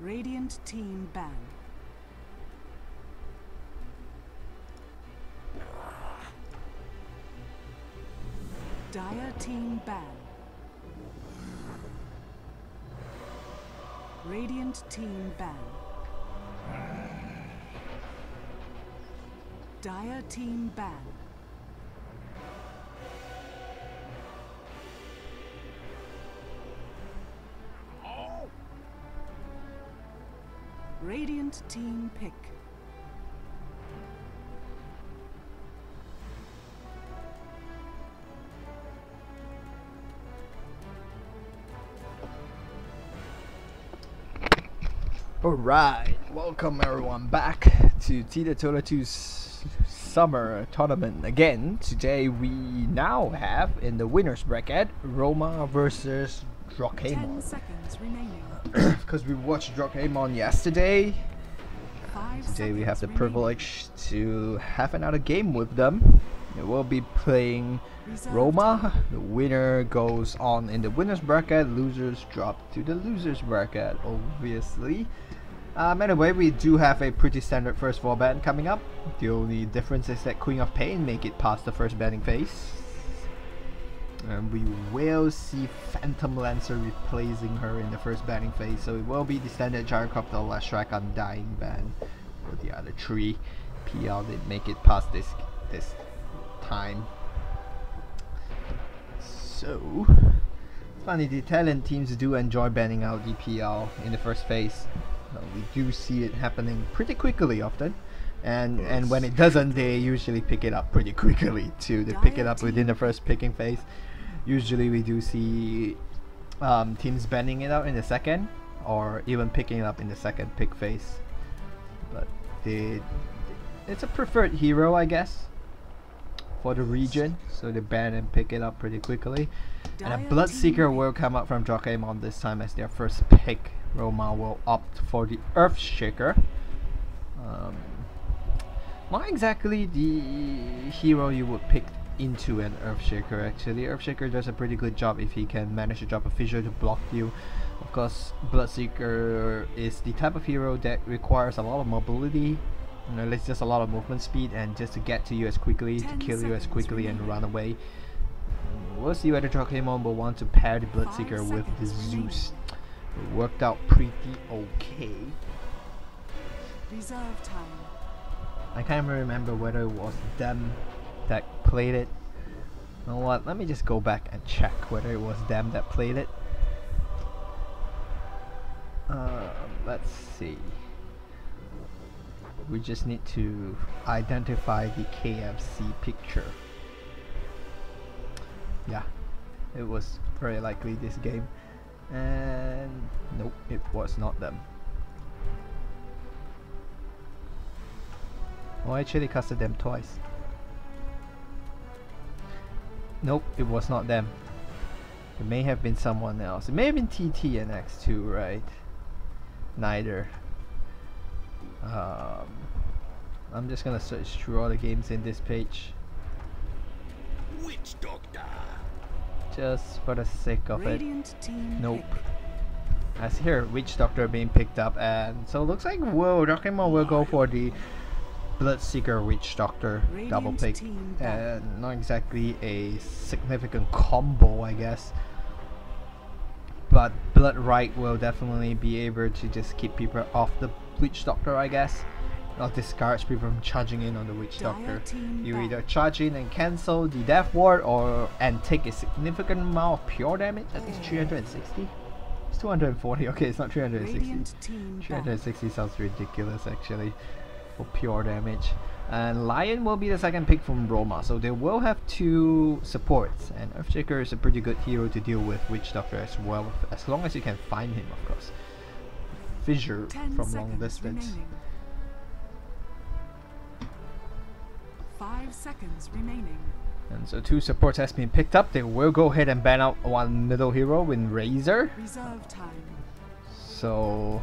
Radiant team ban. Dire team ban. Radiant team ban. Dire team ban. Radiant team pick. Alright, welcome everyone back to TITA DOTA 2's summer tournament again. Today we now have in the winners bracket Roma versus 10 Droghemon. seconds remaining. Because we watched Droghemon yesterday, 5 today we seconds have the remaining. privilege to have another game with them. We'll be playing Reserve Roma. time. The winner goes on in the winners bracket, losers drop to the losers bracket, obviously. Anyway, we do have a pretty standard first 4 ban coming up. The only difference is that Queen of Pain make it past the first banning phase. And we will see Phantom Lancer replacing her in the first banning phase, so it will be the standard Gyrocopter Last Strike Undying ban for the other 3. PL did make it past this time. So it's funny, the Italian teams do enjoy banning out the PL in the first phase. We do see it happening pretty quickly often, and when it doesn't, they usually pick it up pretty quickly too. They pick it up within the first picking phase. Usually we do see teams banning it out in the second, or even picking it up in the second pick phase. But it's a preferred hero, I guess, for the region, so they ban and pick it up pretty quickly. And a Bloodseeker will come up from Droghemon this time as their first pick. Roma will opt for the Earthshaker. Not exactly the hero you would pick into an Earthshaker actually. Earthshaker does a pretty good job if he can manage to drop a fissure to block you. Of course, Bloodseeker is the type of hero that requires a lot of mobility. You know, it's just a lot of movement speed and just to get to you as quickly, to kill you as quickly and run away. We'll see whether Droghemon will want to pair the Bloodseeker with the Zeus. It worked out pretty okay. Reserve time. I can't even remember whether it was them that played it. You know what? Let me just go back and check whether it was them that played it. Let's see. We just need to identify the KFC picture. Yeah, it was very likely this game. And nope, it was not them. Oh, I actually casted them twice. Nope, it was not them. It may have been someone else. It may have been TT and X2, right? Neither. I'm just gonna search through all the games in this page. Witch Doctor. Just for the sake of it. Radiant team Nope. pick. I see here Witch Doctor being picked up, and so it looks like Droghemon will go for the Bloodseeker Witch Doctor double Radiant pick, team and not exactly a significant combo, I guess. But Bloodright will definitely be able to just keep people off the Witch Doctor, I guess. Not discourage people from charging in on the Witch Dire Doctor. team You ban. either charge in and cancel the Death Ward, and take a significant amount of pure damage. I think it's 360. It's 240. Okay, it's not 360. Radiant team ban. 360 sounds ridiculous actually for pure damage. And Lion will be the second pick from Roma, so they will have 2 supports, and Earthshaker is a pretty good hero to deal with Witch Doctor as well, as long as you can find him, of course. Fissure 10 from long seconds distance. remaining. 5 seconds remaining. And so 2 supports has been picked up. They will go ahead and ban out one middle hero in Razor. Reserve time. So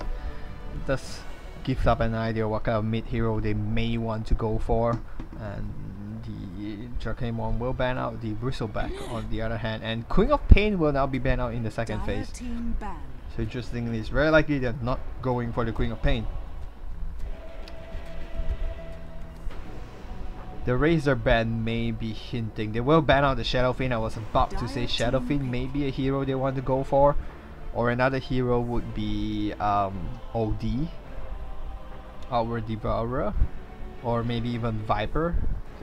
it does give up an idea what kind of mid hero they may want to go for. And Droghemon will ban out the Bristleback on the other hand, and Queen of Pain will now be banned out in the second Dire phase. team banned. So interestingly, it's very likely they're not going for the Queen of Pain. The Razor ban may be hinting. They will ban out the Shadow Fiend. I was about to say Shadow Fiend may be a hero they want to go for. Or another hero would be OD. Our Devourer. Or maybe even Viper.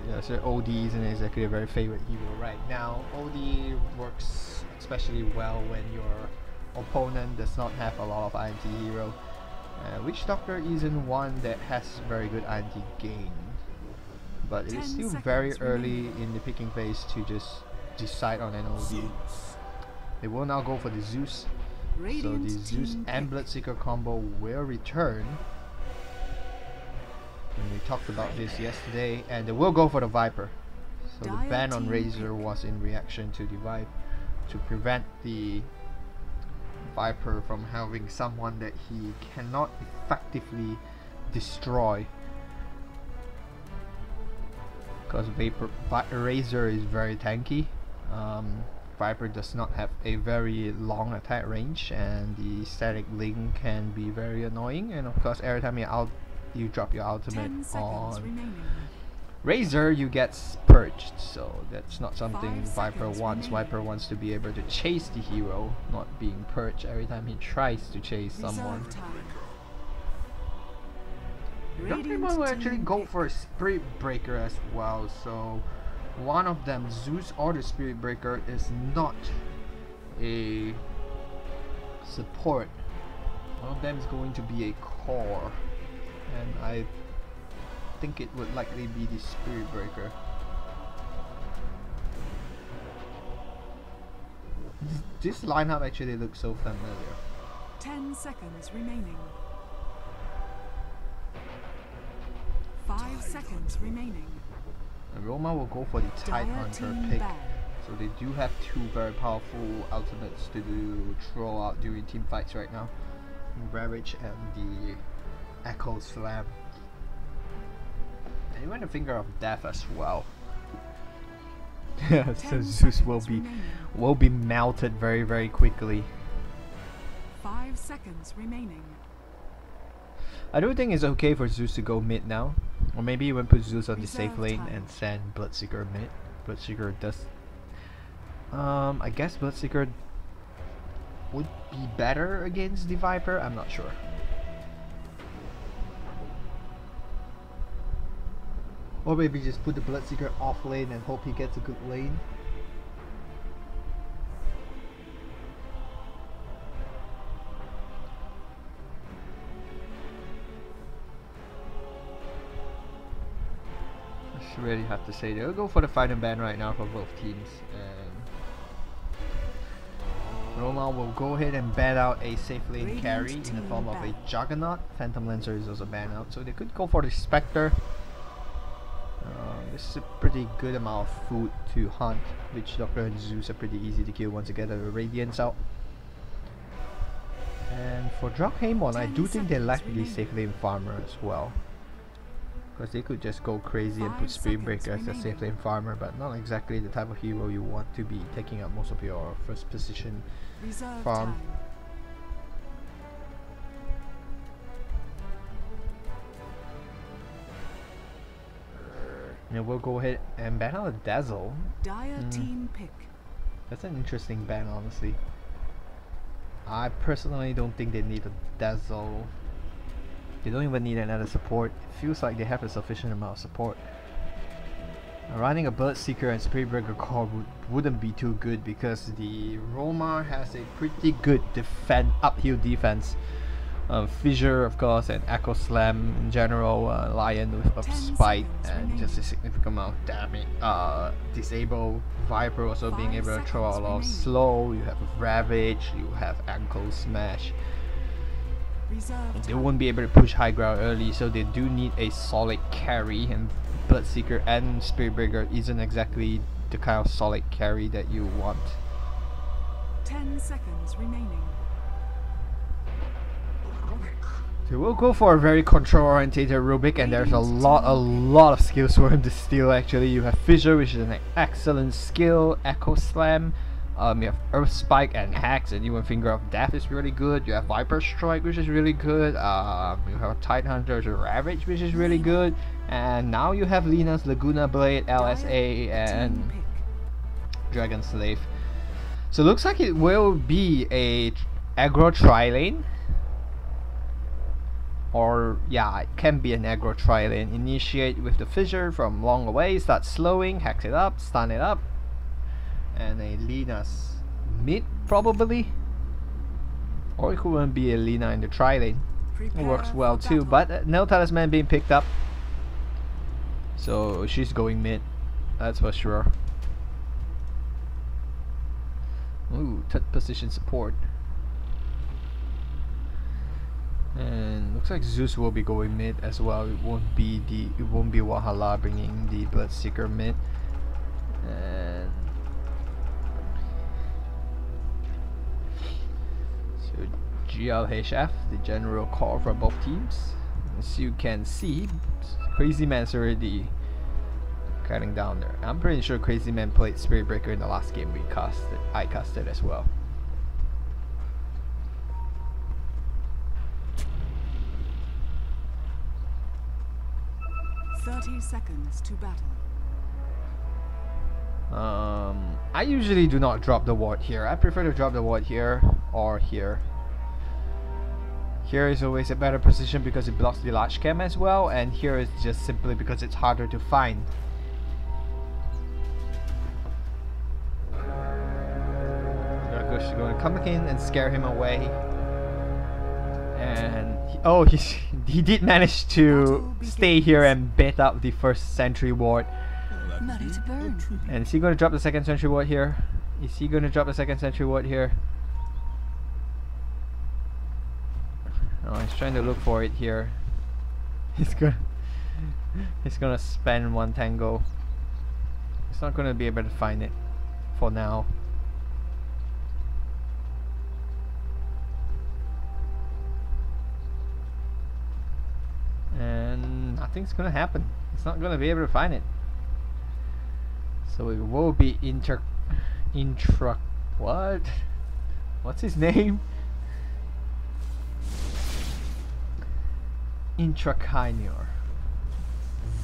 Yeah, so OD isn't exactly a very favorite hero right now. OD works especially well when your opponent does not have a lot of INT hero. Witch Doctor isn't one that has very good INT gain. But it is still very early in the picking phase to just decide on an OD. They will now go for the Zeus. So the Zeus and Bloodseeker combo will return. And we talked about this yesterday, and they will go for the Viper. So the ban on Razor was in reaction to the Viper, to prevent the Viper from having someone that he cannot effectively destroy. Because Razor is very tanky. Viper does not have a very long attack range, and the static link can be very annoying. And of course, every time you drop your ultimate on Razor, you get purged. So that's not something Viper wants. Viper wants to be able to chase the hero, not being purged every time he tries to chase someone. Droghemon will actually go for a Spirit Breaker as well, so one of them, Zeus or the Spirit Breaker, is not a support. One of them is going to be a core, and I think it would likely be the Spirit Breaker. This lineup actually looks so familiar. 10 seconds remaining. 5 seconds remaining. And Roma will go for the Tide Hunter pick. So they do have two very powerful ultimates to throw out during team fights right now. Ravage and the Echo Slam. And even the Finger of Death as well. So Zeus will be melted very quickly. 5 seconds remaining. I don't think it's okay for Zeus to go mid now. Or maybe even put Zeus on the safe lane and send Bloodseeker mid. Bloodseeker does... I guess Bloodseeker would be better against the Viper, I'm not sure. Or maybe just put the Bloodseeker off lane and hope he gets a good lane. Really have to say they'll go for the fight and ban right now for both teams, and Roma will go ahead and ban out a safe lane carry in the form of a Juggernaut. Phantom Lancer is also banned out, so they could go for the Spectre. This is a pretty good amount of food to hunt. Witch Doctor and Zeus are pretty easy to kill once you get the Radiance out. And for Droghemon, I do think they lack the safe lane farmer as well. Because they could just go crazy and put Spirit Breaker as a safe lane farmer, but not exactly the type of hero you want to be taking up most of your first position farm. And we'll go ahead and ban out a Dazzle. Team pick. That's an interesting ban, honestly. I personally don't think they need a Dazzle. They don't even need another support. It feels like they have a sufficient amount of support. Running a Bloodseeker and Spirit Breaker core wouldn't be too good, because the Roma has a pretty good uphill defense. Fissure, of course, and Echo Slam in general. Lion with up Spite and just a significant amount of damage. Disable Viper also being able to throw out a lot of slow. You have Ravage, you have Ankle Smash. They won't be able to push high ground early, so they do need a solid carry, and Bloodseeker and Spirit Breaker isn't exactly the kind of solid carry that you want. 10 seconds remaining. So we'll go for a very control-orientated Rubik, and there's a lot of skills for him to steal. Actually, you have Fissure, which is an excellent skill. Echo Slam, you have Earth Spike and Hacks, and even Finger of Death is really good. You have Viper Strike, which is really good. You have Tidehunter's Ravage, which is really good. And now you have Lina's Laguna Blade, LSA, and Dragon Slave. So it looks like it will be a aggro tri-lane. Or yeah, it can be an aggro tri-lane. Initiate with the Fissure from long away, start slowing, hacks it up, stun it up. And a Lina's mid probably. Or it could be a Lina in the tri-lane. It works well too, but no Talisman being picked up. So she's going mid, that's for sure. Ooh, third position support. And looks like Zeus will be going mid as well. It won't be Wahala bringing the Bloodseeker mid. And so GLHF, the general call for both teams. As you can see, Crazy Man's already cutting down there. I'm pretty sure Crazy Man played Spirit Breaker in the last game I casted as well. "30 seconds to battle." I usually do not drop the ward here. I prefer to drop the ward here or here. Here is always a better position because it blocks the large cam as well, and here is just simply because it's harder to find. She's going to come in and scare him away. And he did manage to stay here and bait up the first sentry ward. Ready to burn. And is he going to drop the second sentry ward here? Is he going to drop the second sentry ward here? Oh, he's trying to look for it here. He's gonna spend one tango. He's not gonna be able to find it for now. And nothing's gonna happen. It's not gonna be able to find it. So it will be what's his name? Intrakinor,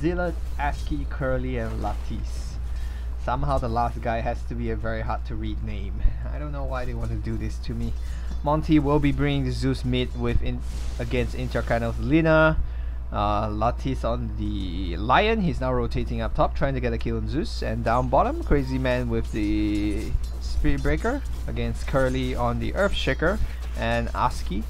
Zillet, Aski, Curly, and Latisse. Somehow the last guy has to be a very hard to read name. I don't know why they want to do this to me. Monty will be bringing the Zeus mid against Intrakinor's Lina. Latisse on the Lion. He's now rotating up top, trying to get a kill on Zeus. And down bottom, Crazy Man with the Spirit Breaker against Curly on the Earth Shaker, and Aski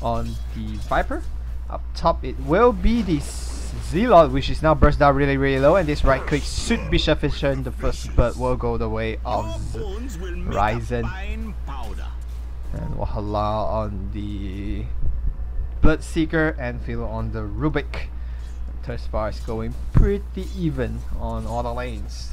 on the Viper. Up top it will be the Zealot, which is now burst down really low, and this right click should be sufficient. The first bird will go the way of Ryzen. And Wahala on the Bloodseeker, and Phil on the Rubik. Thus far is going pretty even on all the lanes.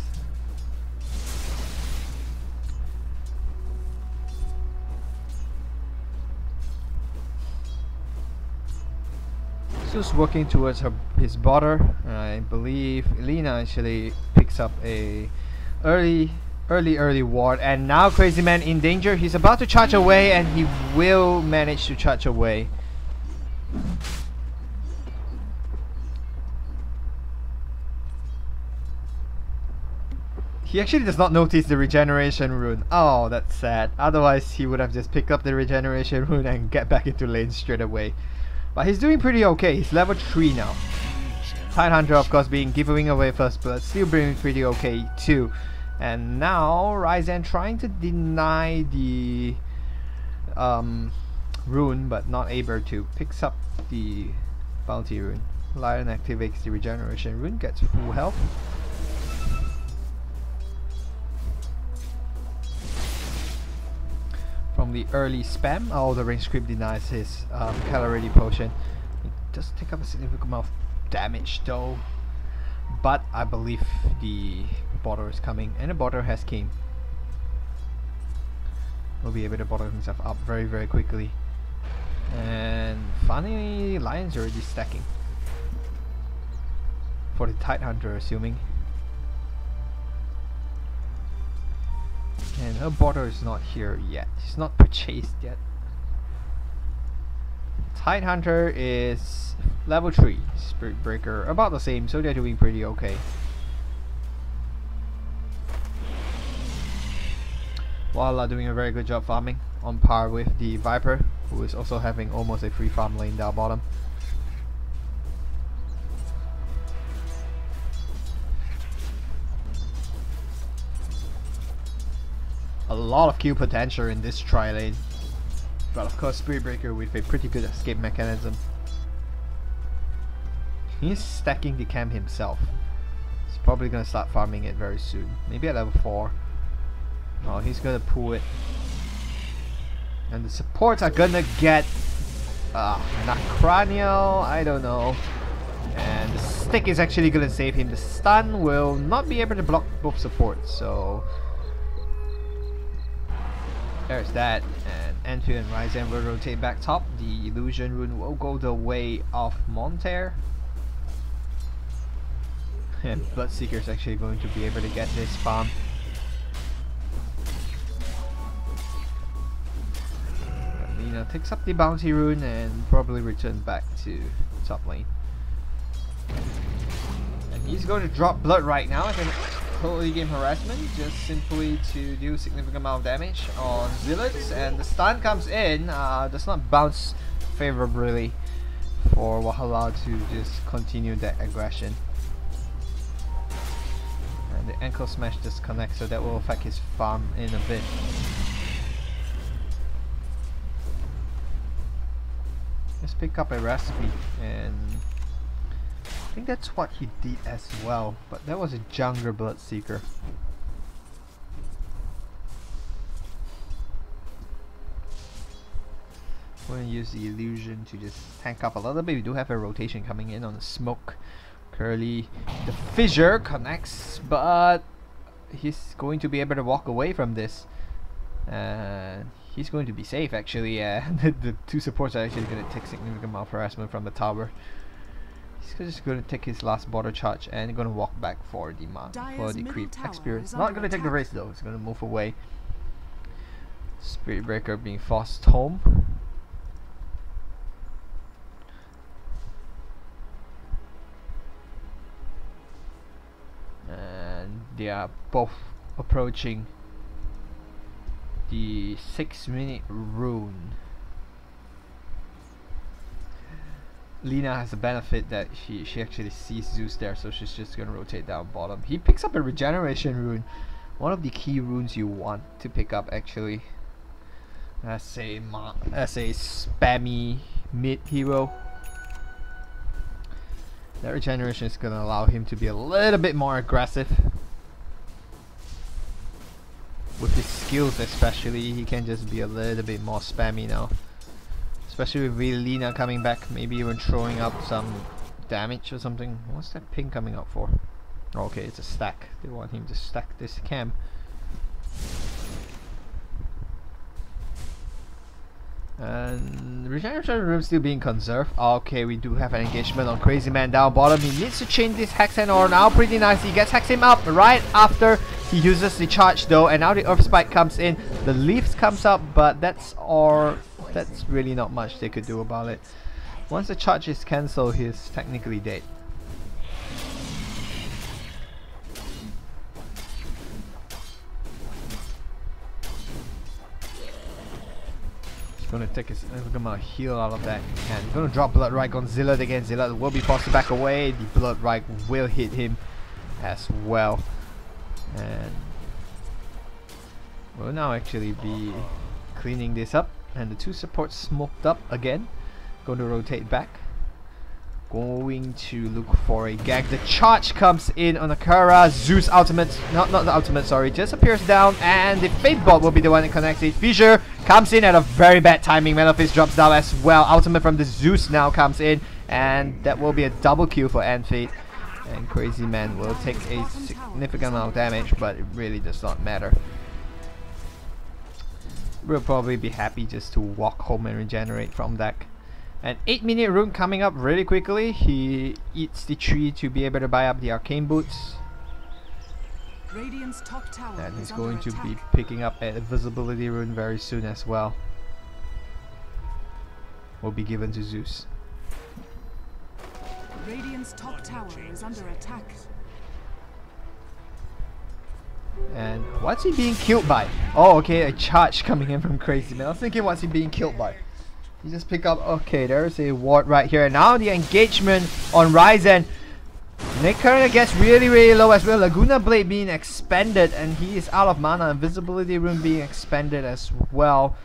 Just working towards his border. I believe Lina actually picks up a early ward, and now Crazy Man in danger. He's about to charge away, and he will manage to charge away. He actually does not notice the regeneration rune. Oh, that's sad. Otherwise he would have just picked up the regeneration rune and get back into lane straight away. But he's doing pretty okay. He's level 3 now. Tidehunter, of course, giving away first blood, still being pretty okay too. And now Ryzen trying to deny the rune, but not able to. Picks up the bounty rune. Lion activates the regeneration rune, gets full health. From the early spam, the range script denies his calorie potion. It does take up a significant amount of damage though, but I believe the border is coming, and the border has came. Will be able to border himself up very quickly. And finally, Lion's already stacking for the Tide Hunter, assuming. And her border is not here yet. She's not purchased yet. Tide Hunter is level 3. Spirit Breaker about the same, so they're doing pretty okay. Walla doing a very good job farming, on par with the Viper, who is also having almost a free farm lane down bottom. A lot of kill potential in this tri lane, but of course Spirit Breaker with a pretty good escape mechanism. He's stacking the camp himself. He's probably gonna start farming it very soon, maybe at level 4. Oh, he's gonna pull it. And the supports are gonna get Nacranial, I don't know. And the stick is actually gonna save him. The stun will not be able to block both supports, so there's that. And Enfield and Ryzen will rotate back top. The illusion rune will go the way of Monter. And Bloodseeker is actually going to be able to get this farm. Lina takes up the bounty rune and probably return back to top lane. And he's going to drop blood right now. I can totally game harassment, just simply to do significant amount of damage on Zealots, and the stun comes in, does not bounce favorably for Wahala to just continue that aggression. And the ankle smash disconnects, so that will affect his farm in a bit. Let's pick up a recipe, and I think that's what he did as well, but that was a jungler Bloodseeker. We're gonna use the illusion to just tank up a little bit. We do have a rotation coming in on the smoke. Curly, the fissure connects, but he's going to be able to walk away from this. He's going to be safe actually. The two supports are actually going to take significant amount of harassment from the tower. He's just going to take his last border charge and going to walk back for the creep experience. Not going to take the race though. He's going to move away. Spirit Breaker being forced home. And they are both approaching the 6-minute rune. Lina has the benefit that she actually sees Zeus there, so she's just gonna rotate down bottom. He picks up a regeneration rune, one of the key runes you want to pick up actually as a spammy mid hero. That regeneration is gonna allow him to be a little bit more aggressive. With his skills especially, he can just be a little bit more spammy now. Especially with Lina coming back, maybe even throwing up some damage or something. What's that ping coming up for? Oh, okay, it's a stack. They want him to stack this camp. And regeneration room still being conserved. Okay, we do have an engagement on Crazy Man down bottom. He needs to change this Hex and Aura now pretty nicely. He gets Hex him up right after he uses the charge though, and now the Earth Spike comes in. The leaves comes up, but that's really not much they could do about it. Once the charge is cancelled, he's technically dead. Gonna take his amount of heal out of that, and gonna drop Blood Rite on Zillard again. Zillard will be forced to back away. The Blood Rite will hit him as well, and we'll now actually be cleaning this up. And the two supports smoked up again. Going to rotate back. Going to look for a gag. The charge comes in on Akara. Zeus ultimate, not the ultimate, sorry, just appears down, and the Fate Bot will be the one that connects it. Fissure comes in at a very bad timing. Manofist drops down as well. Ultimate from the Zeus now comes in, and that will be a double kill for Fate. And Crazy Man will take a significant amount of damage, but it really does not matter. We'll probably be happy just to walk home and regenerate from deck. An 8-minute rune coming up really quickly. He eats the tree to be able to buy up the arcane boots. Radiant's top tower And he's is going under to be attack. picking up a visibility rune very soon as well. Will be given to Zeus. Radiant's top tower is under attack. And what's he being killed by? Oh, okay, a charge coming in from Crazy Man. I was thinking, what's he being killed by? You just pick up. Okay, there's a ward right here. Now the engagement on Ryzen. Nick Kerner gets really low as well. Laguna Blade being expended, and he is out of mana. Invisibility Rune being expended as well.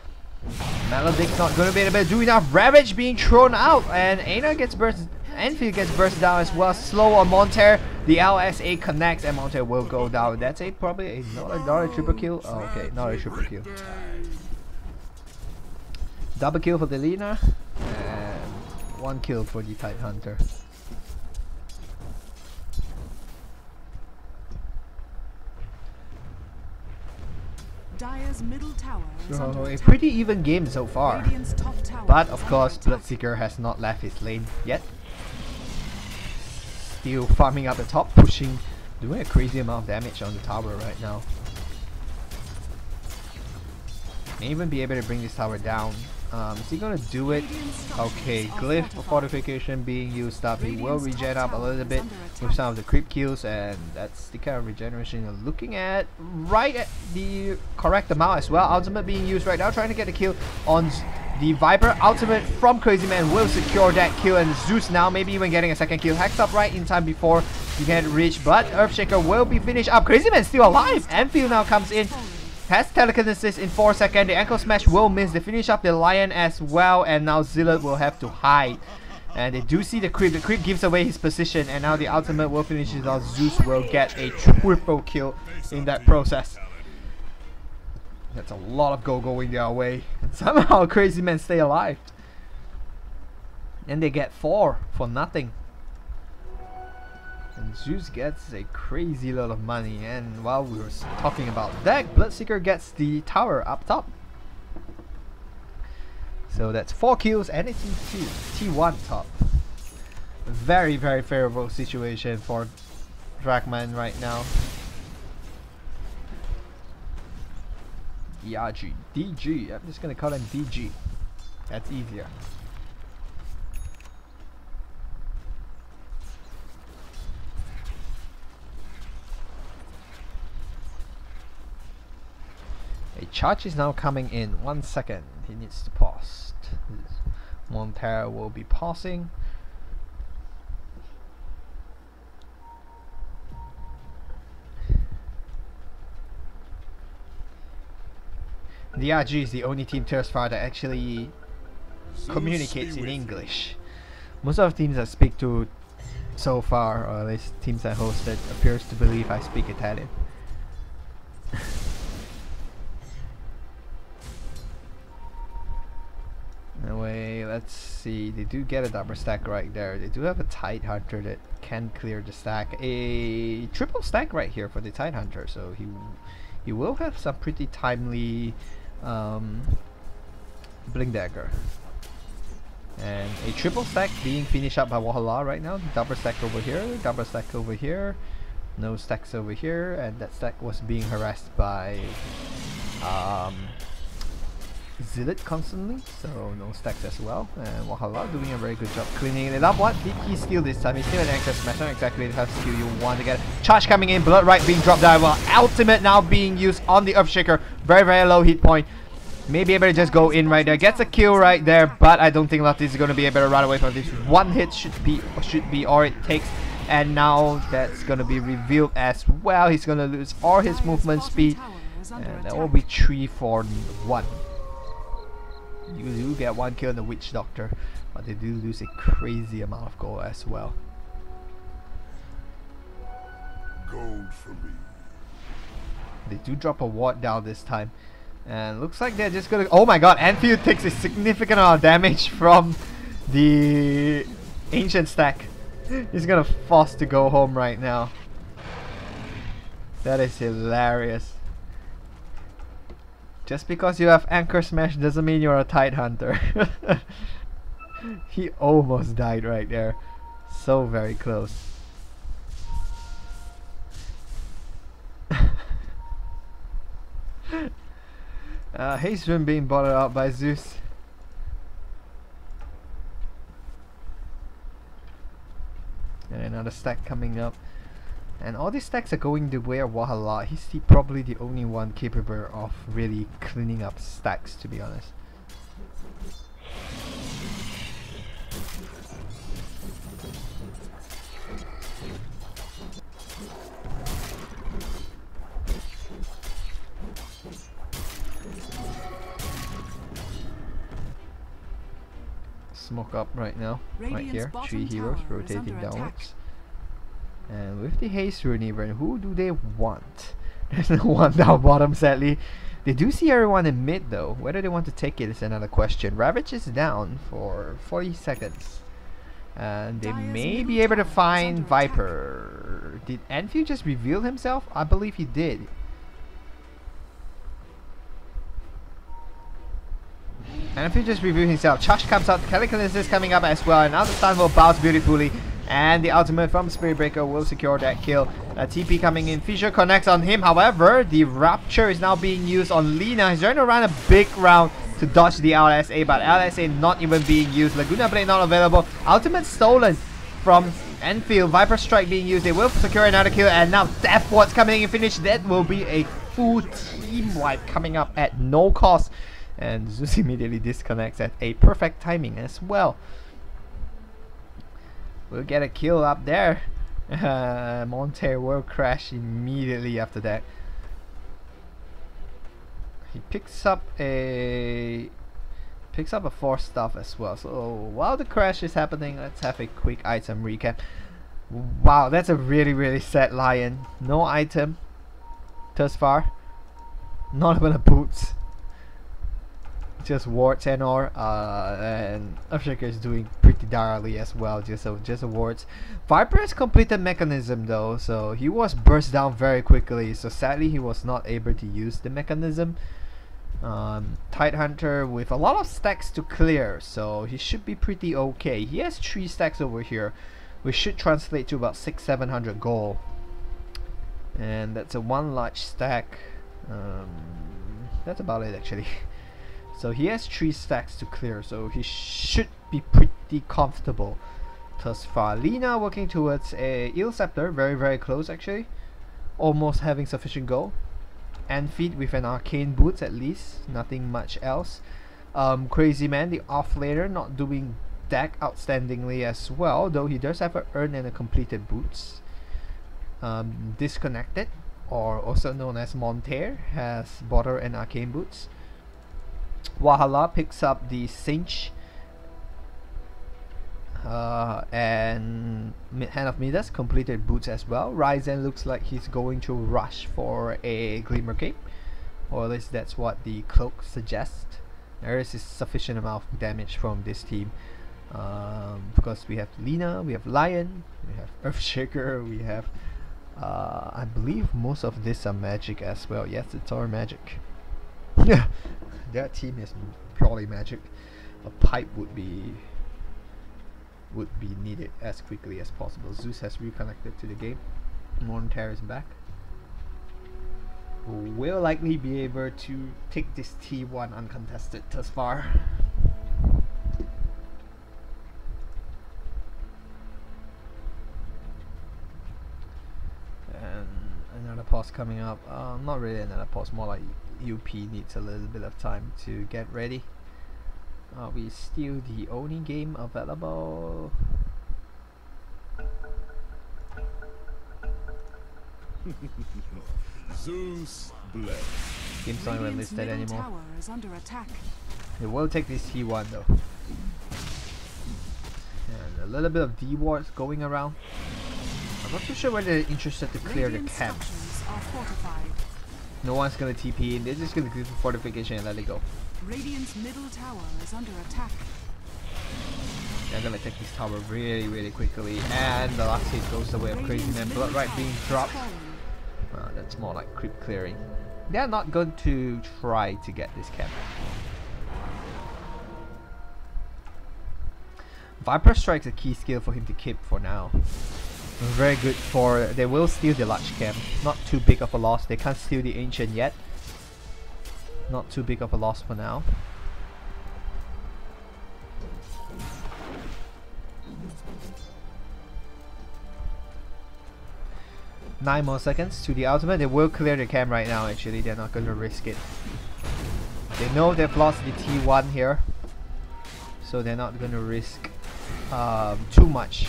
Melodic's not going to be able to do enough. Ravage being thrown out, and Aina gets burst. Enfield gets burst down as well. Slow on Monter. The LSA connects, and Monter will go down. That's probably not a triple kill. Oh, okay, not a triple kill. Double kill for the Lina, and 1 kill for the Tide Hunter. Dire's middle tower is under So a attack. pretty even game so far. Radiant's top tower But is of under course, attack. Bloodseeker has not left his lane yet. Still farming up the top, pushing, doing a crazy amount of damage on the tower right now. May even be able to bring this tower down. Is he gonna do it? Okay, glyph fortification being used up. He will regen up a little bit with some of the creep kills, and that's the kind of regeneration you're looking at. Right at the correct amount as well. Ultimate being used right now, trying to get a kill on the Viper. Ultimate from Crazy Man will secure that kill, and Zeus now maybe even getting a second kill. Hex up right in time before you get reached, but Earthshaker will be finished up. Crazy Man still alive. Enfield now comes in. Has telekinesis in 4 seconds. The ankle smash will miss. They finish up the lion as well, and now Zillot will have to hide. And they do see the creep. The creep gives away his position, and now the ultimate will finish it off. Zeus will get a triple kill in that process. That's a lot of gold going their way, and somehow Crazy Men stay alive. And they get 4 for nothing. And Zeus gets a crazy lot of money, and while we were talking about that, Bloodseeker gets the tower up top. So that's 4 kills and a T1 top. Very favorable situation for Droghemon right now. DG, I'm just gonna call him DG. That's easier. A charge is now coming in. 1 second. He needs to pause. Montero will be pausing. The RG is the only team thus far that actually communicates in English. Most of the teams I speak to so far, or at least teams I hosted, appears to believe I speak Italian. Anyway, let's see. They do get a double stack right there. They do have a Tide Hunter that can clear the stack. A triple stack right here for the Tide Hunter, so he will have some pretty timely Blink Dagger. And a triple stack being finished up by Wahala right now. Double stack over here, double stack over here, no stacks over here, and that stack was being harassed by Zillot constantly, so no stacks as well. And Wahala doing a very good job cleaning it up. What did he steal this time? He steal an Anchor Smash, not exactly the type of skill you want to get. Charge coming in, Blood Right being dropped down, while Ultimate now being used on the Earthshaker. Very low hit point. Maybe able to just go in right there. Gets a kill right there, but I don't think Latis is going to be able to run away from this. One hit should be all it takes. And now that's going to be revealed as well. He's going to lose all his movement speed. And that will be 3 for 1. You do get 1 kill on the Witch Doctor, but they do lose a crazy amount of gold as well. Gold for me. They do drop a ward down this time. And looks like they're just gonna... Oh my god, Enfield takes a significant amount of damage from the Ancient stack. He's gonna force to go home right now. That is hilarious. Just because you have Anchor Smash doesn't mean you're a Tide Hunter. He almost died right there. So very close. Haste Rune being bottled out by Zeus. And another stack coming up. And all these stacks are going the way of Wahala. He's probably the only one capable of really cleaning up stacks, to be honest. Smoke up right now, right here. 3 heroes rotating downwards. And with the haste rune even, who do they want? There's no one down bottom sadly. They do see everyone in mid though. Whether they want to take it is another question. Ravage is down for 40 seconds. And they may be able to find Viper. Did Enfield just reveal himself? I believe he did. And if he just reviewed himself, Charge comes out, Telekinesis is coming up as well, and now the stun will bounce beautifully. And the ultimate from Spirit Breaker will secure that kill. TP coming in, Fissure connects on him, however, the Rapture is now being used on Lina. He's trying to run a big round to dodge the LSA, but LSA not even being used. Laguna Blade not available. Ultimate stolen from Enfield. Viper Strike being used, they will secure another kill, and now Death Ward's coming in finish. That will be a full team wipe coming up at no cost. And Zeus immediately disconnects at a perfect timing as well. We'll get a kill up there. Monteiro will crash immediately after that. He picks up a 4 stuff as well. So while the crash is happening, let's have a quick item recap. Wow, that's a really sad Lion. No item thus far. Not even a boots. Just wards and all, and Earthshaker is doing pretty direly as well, just wards. Viper has completed mechanism though, so he was burst down very quickly, so sadly he was not able to use the mechanism. Tidehunter with a lot of stacks to clear, so he should be pretty okay. He has 3 stacks over here, which should translate to about 600-700 gold, and that's a 1 large stack. That's about it actually. So he has 3 stacks to clear, so he should be pretty comfortable thus far. Lina working towards a Eel Scepter, very close actually. Almost having sufficient gold. And feed with an Arcane Boots at least, nothing much else. Crazy Man, the offlaner, not doing deck outstandingly as well, though he does have an Urn and a completed Boots. Disconnected, or also known as Monteiro, has Border and Arcane Boots. Wahala picks up the Cinch and Hand of Midas, completed boots as well. Ryzen looks like he's going to rush for a Glimmer Cape, or at least that's what the cloak suggests. There is a sufficient amount of damage from this team, because we have Lina, we have Lion, we have Earthshaker, we have I believe most of these are magic as well. Yes, it's all magic. Yeah, that team is purely magic. A pipe would be needed as quickly as possible. Zeus has reconnected to the game. Monteiro is back. Will likely be able to take this T1 uncontested thus far. And another pause coming up. Not really another pause, more like UP needs a little bit of time to get ready. Are we still the only game available? Zeus bless. Game's not even listed anymore. Tower is under attack. They will take this T1 though. And a little bit of D-wards going around. I'm not too sure whether they're interested to clear the camp. No one's gonna TP in, they're just gonna do fortification and let it go. Radiant's middle tower is under attack. They're gonna take this tower really quickly, and the last hit goes the way of Crazy Man. Blood Right being dropped. That's more like creep clearing. They're not going to try to get this camp. Viper Strike's a key skill for him to keep for now. Very good for... They will steal the large camp. Not too big of a loss. They can't steal the ancient yet. Not too big of a loss for now. Nine more seconds to the ultimate. They will clear the camp right now actually. They're not going to risk it. They know they've lost the T1 here. So they're not going to risk too much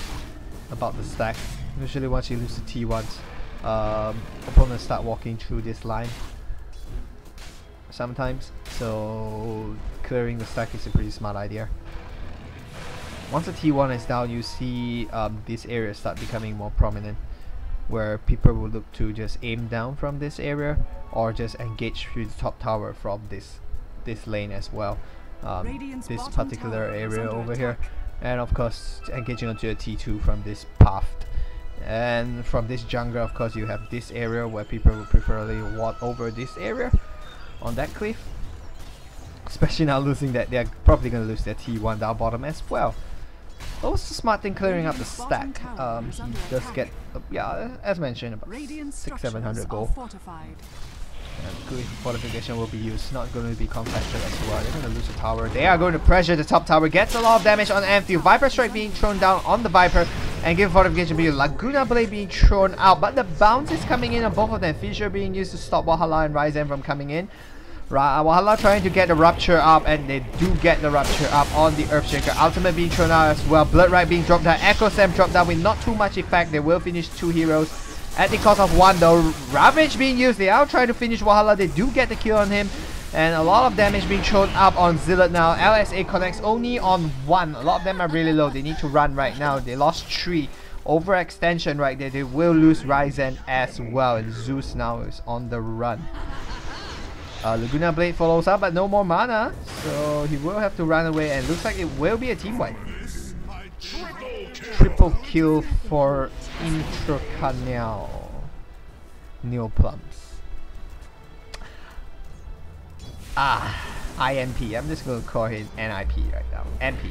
about the stack. Usually once you lose the T1s, opponents start walking through this line sometimes, so clearing the stack is a pretty smart idea. Once the T1 is down, you see this area start becoming more prominent, where people will look to just aim down from this area or just engage through the top tower from this lane as well. This particular area over here, and of course engaging onto a T2 from this path. And from this jungle, of course, you have this area where people will preferably walk over this area on that cliff. Especially now losing that, they're probably going to lose their T1 down bottom as well. Also smart thing clearing up the stack. He does get, yeah, as mentioned, about 600-700 gold. And good fortification will be used, not going to be compacted as well. They're going to lose the tower. They are going to pressure the top tower, gets a lot of damage on Amphield. Viper Strike being thrown down on the Viper, and give fortification being Laguna Blade being thrown out. But the bounce is coming in on both of them. Fissure being used to stop Valhalla and Ryzen from coming in. Valhalla trying to get the Rupture up, and they do get the Rupture up on the Earthshaker. Ultimate being thrown out as well. Blood Right being dropped down. Echo Sam dropped down with not too much effect. They will finish 2 heroes at the cost of 1 though. Ravage being used. They are trying to finish Valhalla. They do get the kill on him. And a lot of damage being thrown up on Zealot now. LSA connects only on 1. A lot of them are really low. They need to run right now. They lost 3. Overextension right there. They will lose Ryzen as well. And Zeus now is on the run. Laguna Blade follows up, but no more mana. So he will have to run away. And looks like it will be a team wipe. Triple kill for Intracanal. Neoplums. INP. I'm just gonna call him NIP right now. NP.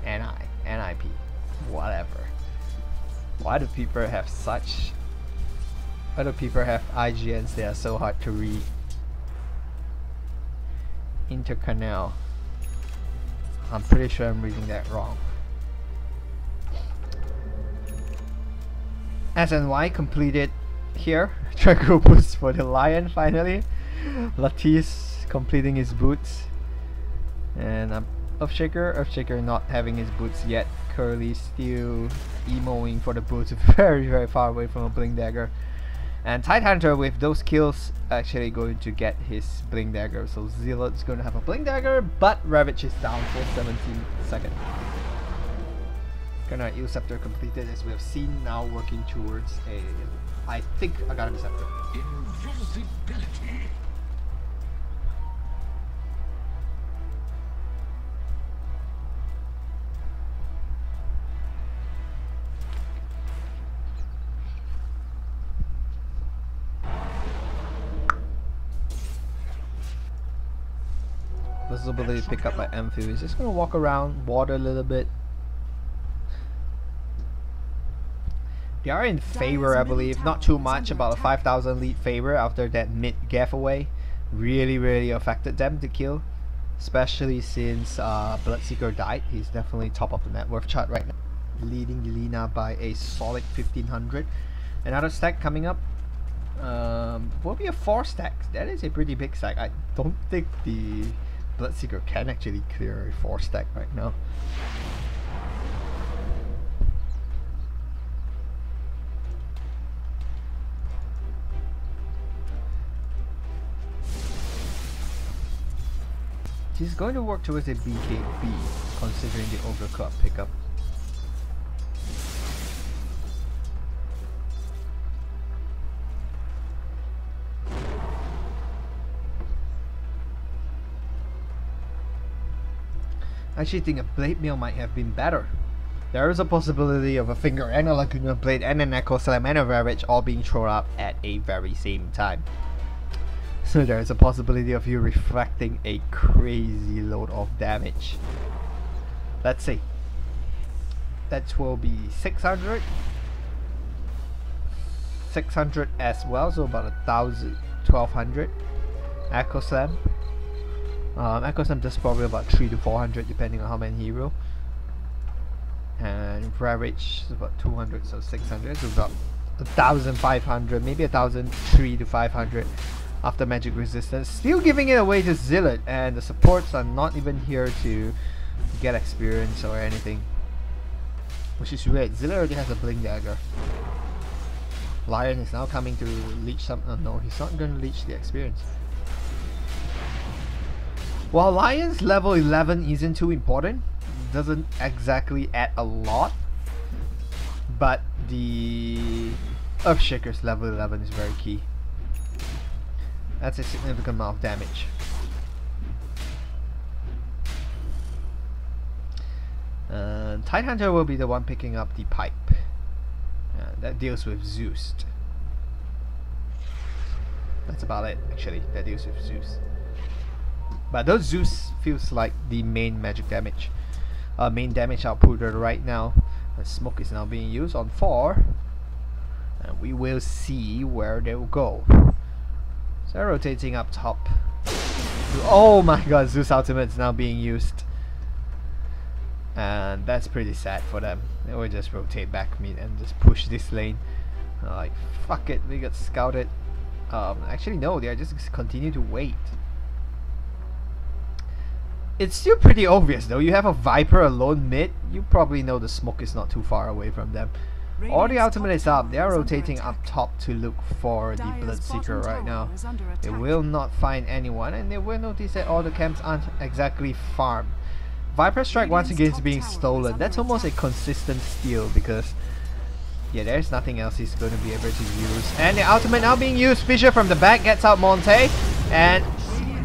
NI. NIP. Whatever. Why do people have such... Why do people have IGNs that are so hard to read? Intercanal. I'm pretty sure I'm reading that wrong. SNY completed here. Draco boost for the Lion finally. Latisse completing his boots. And Earthshaker not having his boots yet. Curly still emoing for the boots, very far away from a Blink Dagger. And Tidehunter with those kills actually going to get his Blink Dagger. So Zealot's going to have a Blink Dagger, but Ravage is down for 17 seconds. Gonna Eel Scepter completed, as we have seen, now working towards a... I think I got a Scepter. Invisibility. Visibility pick up by Amphibious. He's just gonna walk around, water a little bit. They are in favor, I believe. Not too much, about a 5,000 lead favor after that mid gaff away. Really affected them to kill. Especially since Bloodseeker died. He's definitely top of the net worth chart right now. Leading Yelena by a solid 1,500. Another stack coming up. Will be a 4 stack. That is a pretty big stack. I don't think the Bloodseeker can actually clear a 4 stack right now. He's going to work towards a BKB, considering the Ogre Club pickup. I actually think a Blade Mail might have been better. There is a possibility of a Finger and a Laguna Blade and an Echo Slam and a Ravage all being thrown up at a very same time. So there is a possibility of you reflecting a crazy load of damage. Let's see. That will be 600. 600 as well, so about 1,000, 1,200. Echo Slam. Echo Slam does probably about 300 to 400 depending on how many hero. And Ravage is about 200, so 600, so about 1,500, maybe 1,300 to 500 after magic resistance. Still giving it away to Zealot, and the supports are not even here to get experience or anything, which is weird. Zealot already has a Blink Dagger. Lion is now coming to leech some. Oh, no, he's not going to leech the experience. While Lion's level 11 isn't too important, doesn't exactly add a lot, but the Earthshaker's level 11 is very key. That's a significant amount of damage. Tidehunter will be the one picking up the pipe. That deals with Zeus. That's about it, actually. That deals with Zeus. But those Zeus feels like the main magic damage. Main damage output right now. The smoke is now being used on 4. And we will see where they will go. So they're rotating up top. Oh my god, Zeus ultimate is now being used. And that's pretty sad for them. They will just rotate back mid and just push this lane. Like, fuck it, we got scouted. Actually no, they are just continue to wait. It's still pretty obvious though. You have a Viper alone mid, you probably know the smoke is not too far away from them. All the ultimate is up. They are rotating up top to look for the Bloodseeker right now. They will not find anyone, and they will notice that all the camps aren't exactly farmed. Viper Strike once again is being stolen. That's almost a consistent steal because yeah, there's nothing else he's going to be able to use. And the ultimate now being used. Fissure from the back gets out Monte, and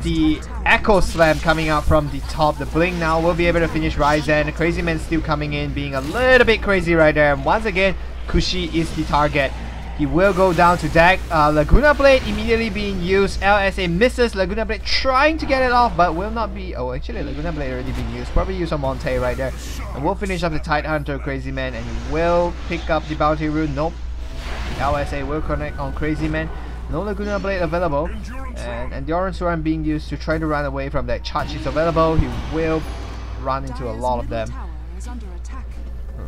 the Echo Slam coming out from the top. The Blink now will be able to finish Ryzen. The Crazy Man still coming in, being a little bit crazy right there. And once again, Kushi is the target. He will go down to deck. Laguna Blade immediately being used. LSA misses. Laguna Blade trying to get it off, but will not be. Oh, actually, Laguna Blade already being used. Probably used on Monte right there. And we'll finish up the Tidehunter Crazy Man, and he will pick up the Bounty Rune. Nope. LSA will connect on Crazy Man. No Laguna Blade available. And Endurance Run being used to try to run away from that charge is available. He will run into a lot of them.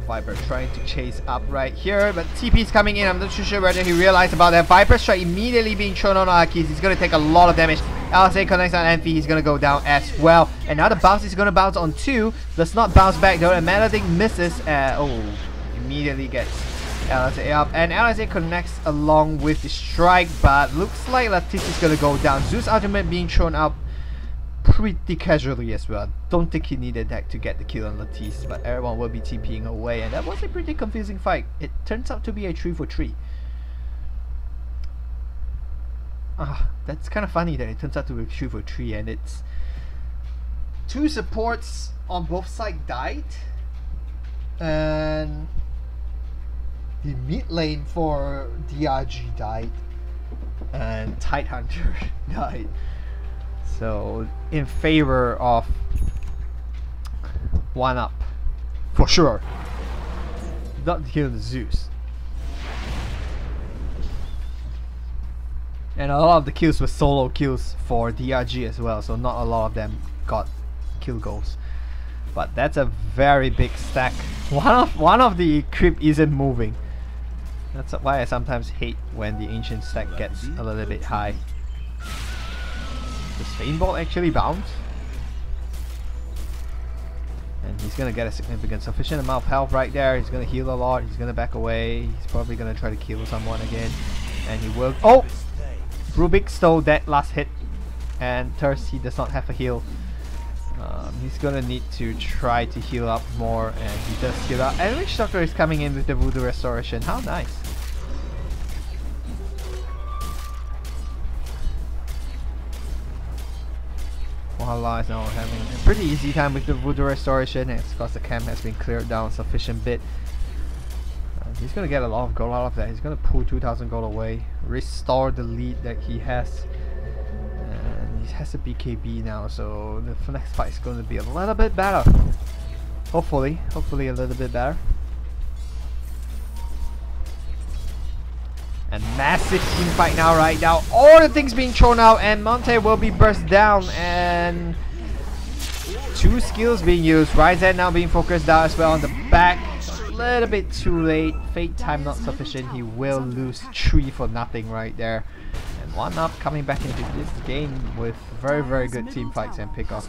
Viper trying to chase up right here, but TP is coming in. I'm not too sure whether he realized about that. Viper Strike immediately being thrown on Akis. He's going to take a lot of damage. LSA connects on Amphi. He's going to go down as well. And now the bounce is going to bounce on 2. Does not bounce back though. And Melodic misses. Immediately gets LSA up. And LSA connects along with the strike, but looks like Latisse is going to go down. Zeus ultimate being thrown up pretty casually as well. Don't think he needed that to get the kill on Latisse, but everyone will be TPing away, and that was a pretty confusing fight. It turns out to be a 3 for 3. That's kind of funny that it turns out to be 3 for 3, and it's 2 supports on both sides died, and the mid lane for DRG died, and Tidehunter died. So in favor of 1uP for sure. Not kill the Zeus. And a lot of the kills were solo kills for DRG as well, so not a lot of them got kill goals. But that's a very big stack. One of the creep isn't moving. That's why I sometimes hate when the ancient stack gets a little bit high. Does Feynbolt actually bounce? And he's gonna get a sufficient amount of health right there. He's gonna heal a lot. He's gonna back away. He's probably gonna try to kill someone again. And he will. Oh! Rubik stole that last hit. And Thirst, he does not have a heal. He's gonna need to try to heal up more. And he does heal up. And Witch Doctor is coming in with the Voodoo Restoration. How nice. Wahala is now having a pretty easy time with the Voodoo Restoration, and of course the camp has been cleared down a sufficient bit. He's gonna get a lot of gold out of that. He's gonna pull 2,000 gold away, restore the lead that he has, and he has a BKB now, so the next fight is going to be a little bit better. Hopefully a little bit better. And massive team fight now, right now. All the things being thrown out, and Monte will be burst down. And 2 skills being used. Ryzen now being focused down as well on the back. A little bit too late. Fate time not sufficient. He will lose 3 for nothing right there. And 1uP coming back into this game with very good team fights and pickoff.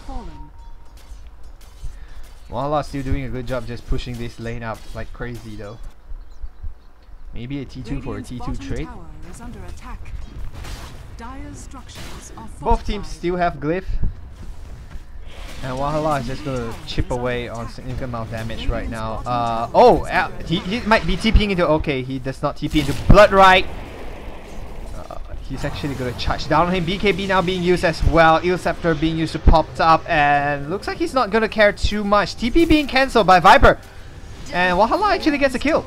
Walla still doing a good job just pushing this lane up like crazy though. Maybe a T2 for a T2 trade. Both teams still have glyph. And Wahala is just gonna chip away on significant amount of damage right now. He might be TPing into. Okay, he does not TP into Blood Right. He's actually gonna charge down on him. BKB now being used as well. Eel Scepter being used to pop up, and looks like he's not gonna care too much. TP being cancelled by Viper, and Wahala actually gets a kill.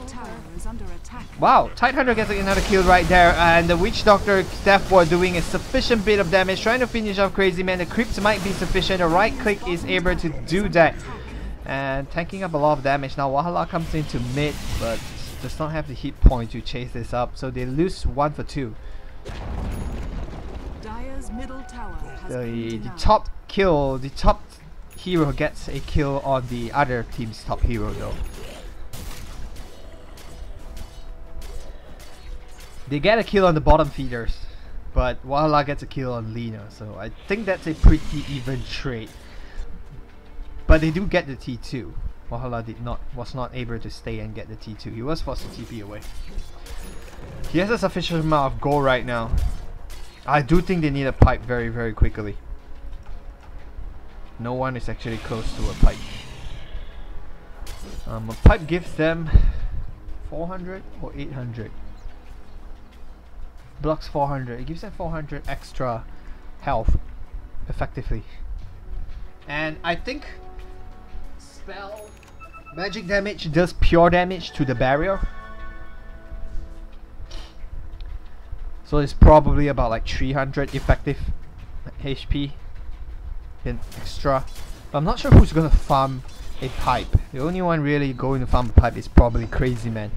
Wow, Tidehunter gets another kill right there, and the Witch Doctor Death Ward doing a sufficient bit of damage, trying to finish off Crazy Man. The creeps might be sufficient. The right click is able to do that, and tanking up a lot of damage. Now Wahala comes into mid, but does not have the hit point to chase this up, so they lose 1 for 2. The top kill, the top hero gets a kill on the other team's top hero though. They get a kill on the bottom feeders, but Wahala gets a kill on Lina, so I think that's a pretty even trade. But they do get the T2. Wahala was not able to stay and get the T2. He was forced to TP away. He has a sufficient amount of gold right now. I do think they need a pipe very quickly. No one is actually close to a pipe. A pipe gives them 400 or 800. Blocks 400. It gives them 400 extra health, effectively. And I think spell magic damage does pure damage to the barrier. So it's probably about like 300 effective HP in extra. But I'm not sure who's gonna farm a pipe. The only one really going to farm a pipe is probably Crazy Man.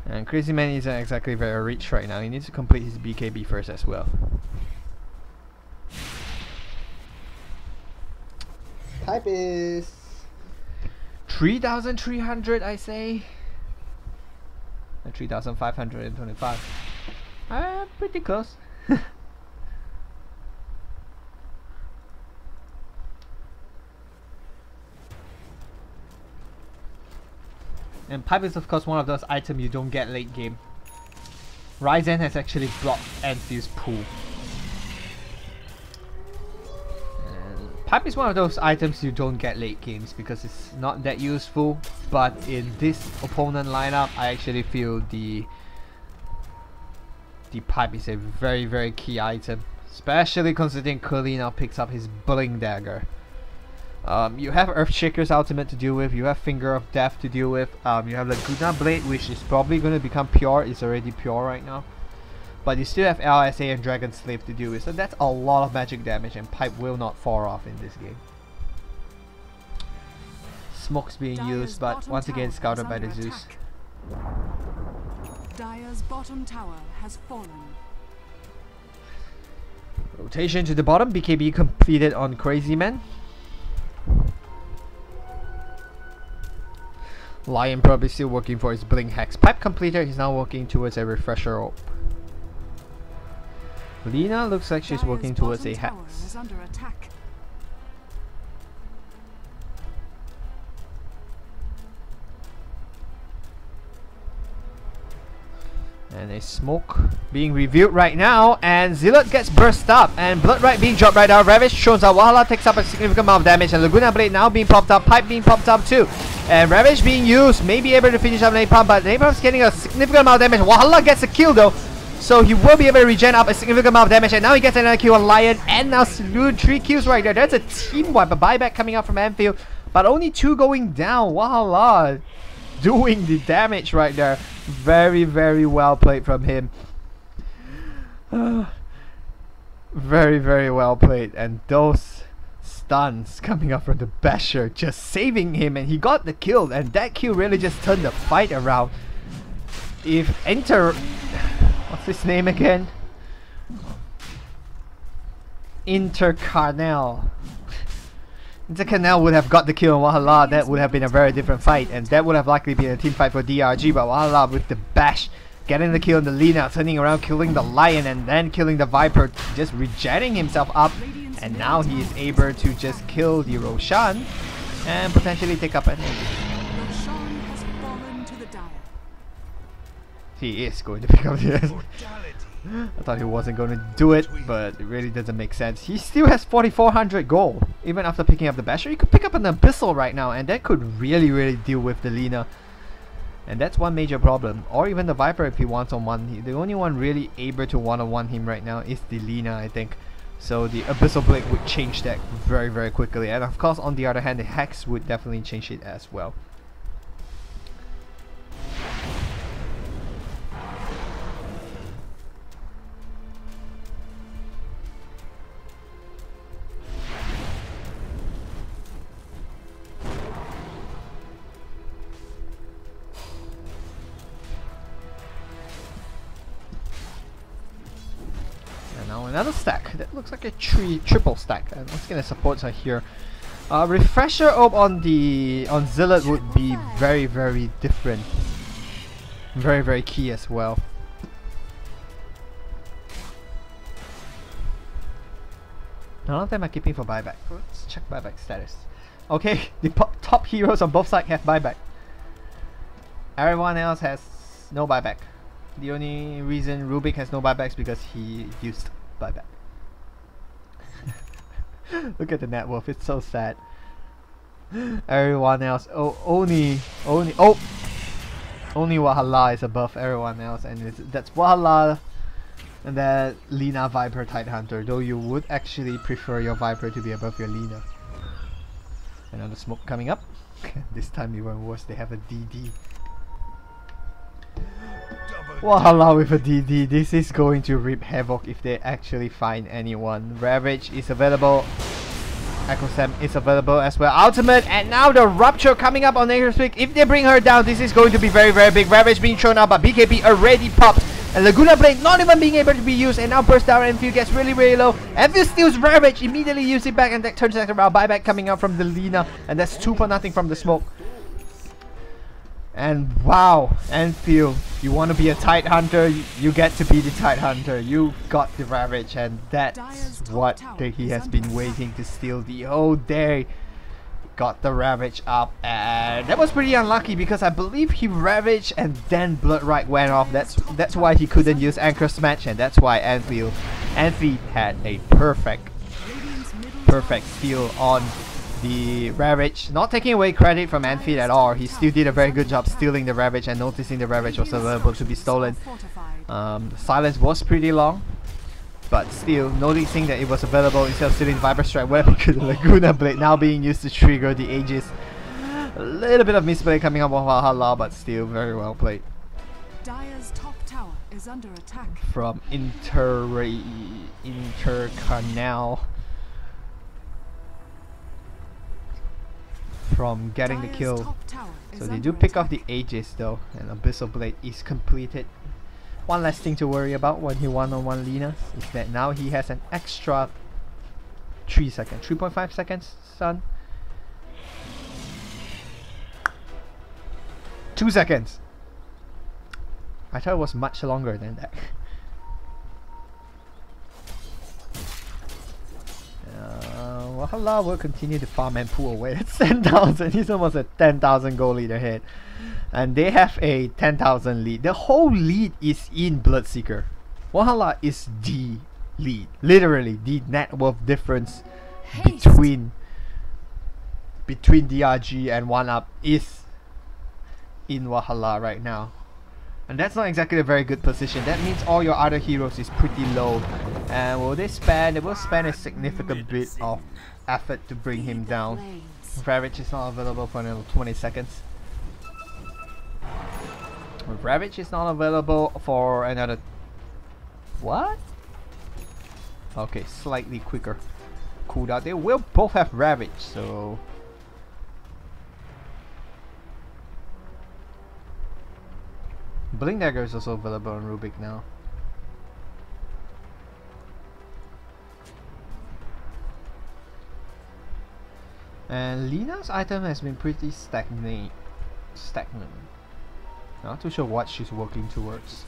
And Crazy Man isn't exactly very rich right now. He needs to complete his BKB first as well. Pipe is 3,300, I say. And 3,525. Pretty close. And pipe is of course one of those items you don't get late game. Ryzen has actually blocked Enfield's pool. And pipe is one of those items you don't get late games because it's not that useful, but in this opponent lineup I actually feel the pipe is a very key item, especially considering Curly now picks up his Bling Dagger. You have Earthshaker's ultimate to deal with, you have Finger of Death to deal with, you have Laguna Blade, which is probably going to become pure. It's already pure right now, but you still have LSA and Dragon Slave to deal with, so that's a lot of magic damage, and pipe will not fall off in this game. Smoke's being used, but once again scouted by the Zeus. Dire's bottom tower has fallen. Rotation to the bottom, BKB completed on Crazy Man. Lion probably still working for his Blink Hex. Pipe completed, he's now working towards a Refresher Orb. Lina looks like she's working towards a Hex. And a smoke being revealed right now, and Zealot gets burst up, and Blood Right being dropped right now. Ravage shows up, Wahala takes up a significant amount of damage, and Laguna Blade now being popped up, Pipe being popped up too. And Ravage being used, may be able to finish up Napalm, but Napalm's getting a significant amount of damage. Wahala gets a kill though, so he will be able to regen up a significant amount of damage, and now he gets another kill on Lion, and now Saloon, 3 kills right there. That's a team wipe, a buyback coming up from Enfield, but only 2 going down. Wahala doing the damage right there. Very well played from him. Very well played, and those stuns coming up from the Basher just saving him, and he got the kill, and that kill really just turned the fight around. If Enter... What's his name again? Intercarnel. Intercarnel would have got the kill on Wahala. That would have been a very different fight, and that would have likely been a team fight for DRG. But Wahala with the bash, getting the kill on the Lina, turning around, killing the Lion, and then killing the Viper, just regenerating himself up. And now he is able to just kill the Roshan and potentially take up an Aegis. Roshan has fallen to the dire. He is going to pick up the I thought he wasn't going to do it, but it really doesn't make sense. He still has 4,400 gold, even after picking up the Basher. He could pick up an Abyssal right now, and that could really deal with the Lina. And that's one major problem. Or even the Viper if he wants on one. The only one really able to one-on-one him right now is the Lina, I think. So the Abyssal Blade would change that very quickly. And of course, on the other hand, the Hex would definitely change it as well. Another stack that looks like a triple stack, and what's gonna support her here. Refresher Orb on Zealot would be very different, very key as well. None of them are keeping for buyback. Let's check buyback status. Okay, the top heroes on both sides have buyback. Everyone else has no buyback. The only reason Rubik has no buyback is because he used buyback. Look at the net worth, it's so sad. Everyone else, only Wahala is above everyone else, and that's Wahala and then Lina, Viper, Tidehunter. Though you would actually prefer your Viper to be above your Lina. Another smoke coming up. This time even worse, they have a DD. Wahala with a DD. This is going to reap havoc if they actually find anyone. Ravage is available. Echo Sam is available as well. Ultimate, and now the Rupture coming up on Nature's Peak. If they bring her down, this is going to be very big. Ravage being thrown out, but BKB already popped. And Laguna Blade not even being able to be used, and now Burst Down Enfield gets really low. Enfield steals Ravage, immediately use it back, and that turns around. Buyback coming out from the Lina, and that's 2 for nothing from the smoke. And wow, Enfield, you want to be a Tidehunter, you get to be the Tidehunter. You got the Ravage, and that's what he has been waiting to steal the whole day. Got the Ravage up, and that was pretty unlucky because I believe he Ravaged and then Bloodrite went off. That's why he couldn't use Anchor Smash, and that's why Enfield had a perfect steal on the Ravage. Not taking away credit from Enfield at all. He still did a very good job stealing the Ravage and noticing the Ravage was available to be stolen. The silence was pretty long, but still noticing that it was available instead of stealing Viper Strike well because the Laguna Blade now being used to trigger the Aegis. A little bit of misplay coming up on Valhalla, but still very well played. Dire's top tower is under attack. From Intercarnel. From getting the kill. So they do pick off the Aegis though, and Abyssal Blade is completed. One last thing to worry about when he one-on-one Lina is that now he has an extra 3.5 seconds, son. 2 seconds. I thought it was much longer than that. Wahala will continue to farm and pull away. That's 10,000. He's almost a 10,000 goal lead ahead. And they have a 10,000 lead. The whole lead is in Bloodseeker. Wahala is the lead. Literally, the net worth difference between DRG and 1uP is in Wahala right now. And that's not exactly a very good position. That means all your other heroes is pretty low. And will they spend? They will spend a significant bit of effort to bring him down. Ravage is not available for another 20 seconds. Ravage is not available for another... What? Okay, slightly quicker cooldown. They will both have Ravage, so... Blink Dagger is also available on Rubik now. And Lina's item has been pretty stagnant. Not too sure what she's working towards.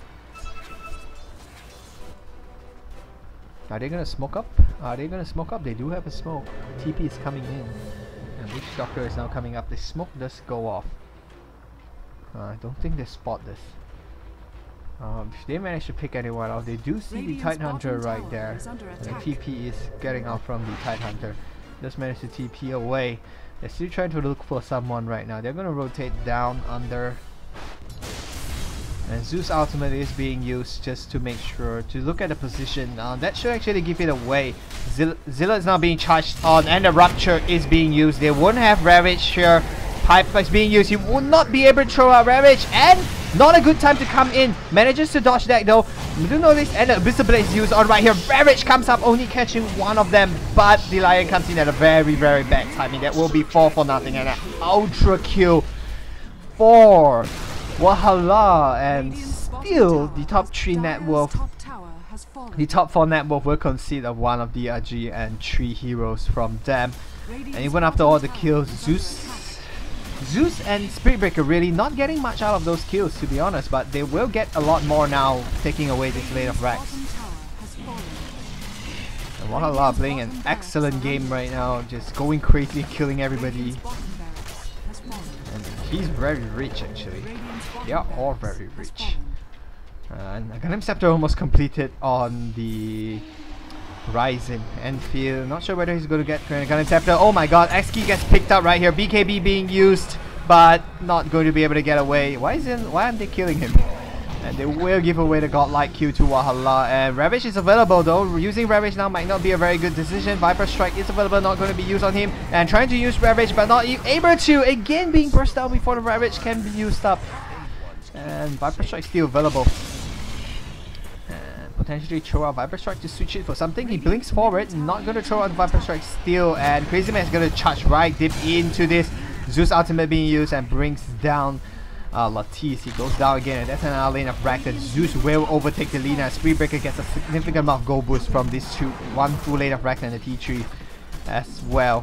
Are they gonna smoke up? Are they gonna smoke up? They do have a smoke. TP is coming in. And Witch Doctor is now coming up. The smoke does go off. I don't think they spot this. If they manage to pick anyone out, they do see the Tide Hunter right there. And the TP is getting out from the Tide Hunter. Just managed to TP away. They're still trying to look for someone right now. They're gonna rotate down under. And Zeus ultimate is being used just to make sure to look at the position. That should actually give it away. Zilla is now being charged on, and the Rupture is being used. They won't have Ravage here. Pipe is being used. He will not be able to throw out Ravage, and not a good time to come in. Manages to dodge that though. We do know this, and the Abyssal Blade is used on right here. Ravage comes up, only catching one of them, but the Lion comes in at a very bad timing. That will be 4 for nothing, and an ultra kill for Wahala, and still the top 3 net worth. The top 4 net worth will consist of one of the RG and 3 heroes from them. And even after all the kills, Zeus and Spirit Breaker really not getting much out of those kills, to be honest, but they will get a lot more now, taking away this lane of Rex. And Wahala playing an excellent game right now, just going crazy, killing everybody. And he's very rich actually. They are all very rich. And Aghanim Scepter almost completed on the Ryzen Enfield. Not sure whether he's going to get Aghanim Scepter. Oh my god, X-Key gets picked up right here. BKB being used, but not going to be able to get away. Why aren't they killing him? And they will give away the godlike Q to Wahala. And Ravage is available though. Using Ravage now might not be a very good decision. Viper Strike is available, not going to be used on him. And trying to use Ravage, but not able to. Again being burst out before the Ravage can be used up. And Viper Strike still available. And potentially throw out Viper Strike to switch it for something. He blinks forward, not going to throw out Viper Strike still. And Crazy Man is going to charge right deep into this. Zeus ultimate being used and brings down Latisse. He goes down again, and that's another lane of Rack that Zeus will overtake the Lina. Spirit Breaker gets a significant amount of gold boost from these two. One full lane of Rack and the T3 as well.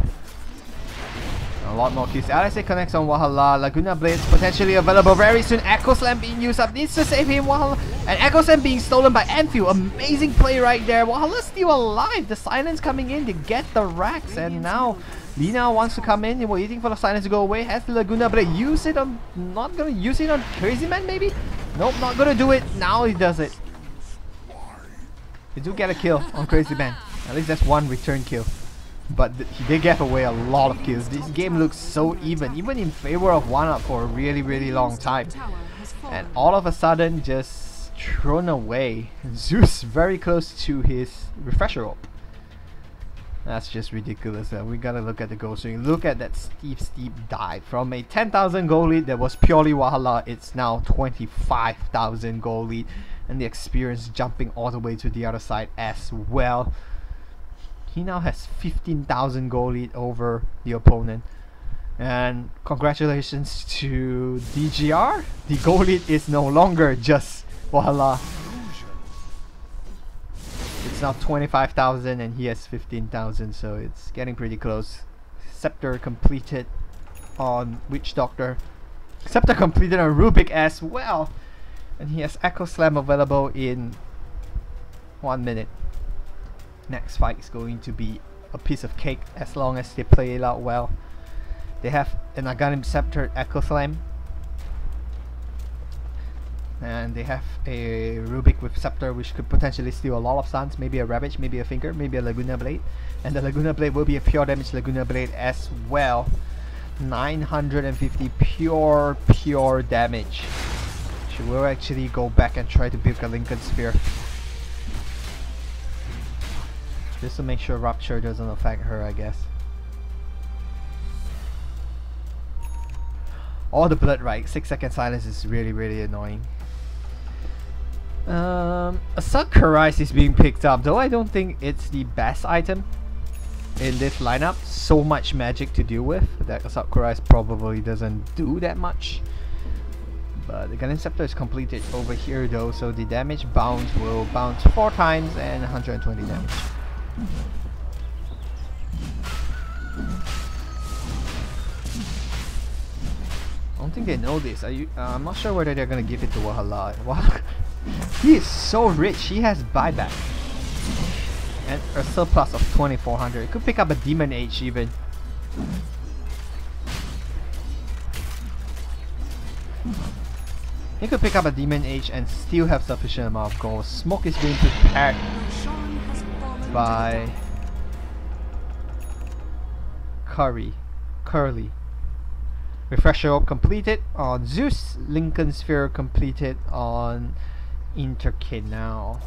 A lot more kills. LSA connects on Wahala. Laguna Blades potentially available very soon. Echo Slam being used up. Needs to save him. Wahala. And Echo Slam being stolen by Enfield. Amazing play right there. Wahala's still alive. The silence coming in to get the racks. And now Lina wants to come in. We're waiting for the silence to go away. Has the Laguna Blade. Use it on... Not gonna use it on Crazy Man maybe? Nope, not gonna do it. Now he does it. They do get a kill on Crazy Man. At least that's one return kill. But he did get away a lot of kills. This game looks so even in favor of 1uP for a really long time. And all of a sudden just thrown away. Zeus very close to his refresher orb. That's just ridiculous. We gotta look at the goal swing. Look at that steep dive. From a 10,000 goal lead that was purely Wahala, it's now 25,000 goal lead. And the experience jumping all the way to the other side as well. He now has 15,000 goal lead over the opponent. And congratulations to DGR. The goal lead is no longer just Wahala. It's now 25,000 and he has 15,000, so it's getting pretty close. Scepter completed on Witch Doctor. Scepter completed on Rubik as well. And he has Echo Slam available in 1 minute. Next fight is going to be a piece of cake as long as they play it out well. They have an Aghanim Scepter Echo Slam. And they have a Rubik with Scepter, which could potentially steal a lot of stuns. Maybe a Ravage, maybe a Finger, maybe a Laguna Blade. And the Laguna Blade will be a pure damage Laguna Blade as well. 950 pure damage. She will actually go back and try to build a Lincoln Sphere. Just to make sure Rupture doesn't affect her, I guess. All the blood right, 6-second silence is really annoying. Assault Karais is being picked up, though I don't think it's the best item in this lineup. So much magic to deal with that Assault Karais probably doesn't do that much. But the Aghanim Scepter is completed over here though, so the damage bounce will bounce 4 times and 120 damage. don't think they know this. I'm not sure whether they're gonna give it to Wahala. Wow, he is so rich. He has buyback and a surplus of 2400. Could pick up a Demon Age even. He could pick up a Demon Age and still have sufficient amount of gold. Smoke is being prepared by Curly. Refresher Orb completed on Zeus. Lincoln Sphere completed on Intercanal.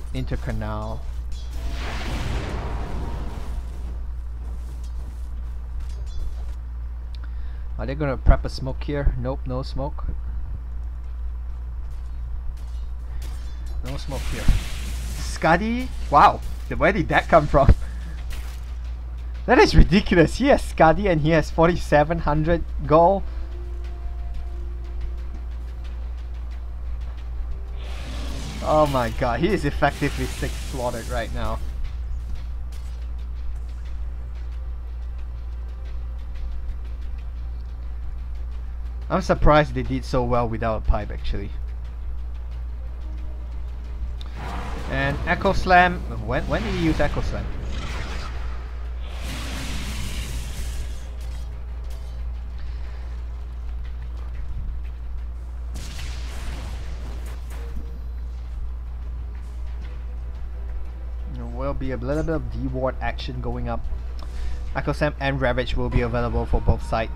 Are they gonna prep a smoke here? Nope, no smoke. No smoke here. Scuddy? Wow, where did that come from? That is ridiculous. He has Scuddy and he has 4700 gold. Oh my god, he is effectively 6 slaughtered right now. I'm surprised they did so well without a pipe actually. And Echo Slam, when did he use Echo Slam? There will be a little bit of D-Ward action going up. Echo Slam and Ravage will be available for both sides.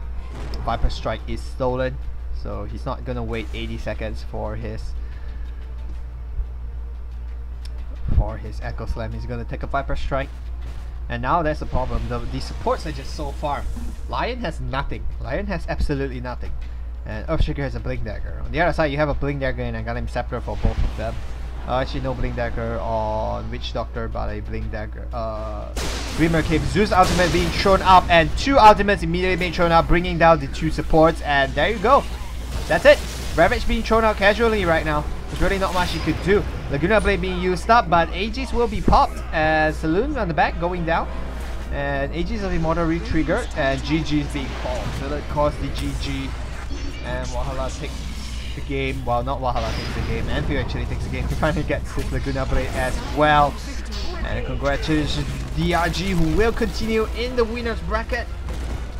Viper Strike is stolen, so he's not gonna wait 80 seconds for his Echo Slam. He's gonna take a Viper Strike, and now that's the problem. The supports are just so farm. Lion has nothing. Lion has absolutely nothing, and Earthshaker has a Blink Dagger. On the other side, you have a Blink Dagger and a Golem Scepter for both of them. Actually, no Blink Dagger on Witch Doctor, but a Blink Dagger. Grimmer Cape, Zeus ultimate being thrown up, and 2 ultimates immediately being thrown up, bringing down the 2 supports, and there you go. That's it. Ravage being thrown out casually right now. There's really not much he could do. Laguna Blade being used up, but Aegis will be popped as Saloon on the back going down. And Aegis of Immortal re-triggered, and GG is being called. So that caused the GG, and Wahala takes the game. Well, not Wahala takes the game, Anfield actually takes the game. He finally gets his Laguna Blade as well. And congratulations DRG, who will continue in the winner's bracket.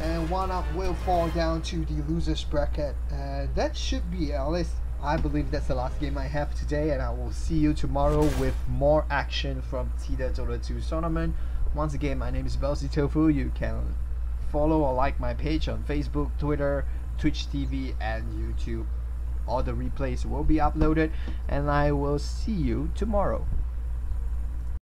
And 1uP will fall down to the loser's bracket. And that should be, at least I believe that's the last game I have today. And I will see you tomorrow with more action from TITA DOTA 2 tournament. Once again, my name is Belzy Tofu. You can follow or like my page on Facebook, Twitter, Twitch TV, and YouTube. All the replays will be uploaded, and I will see you tomorrow.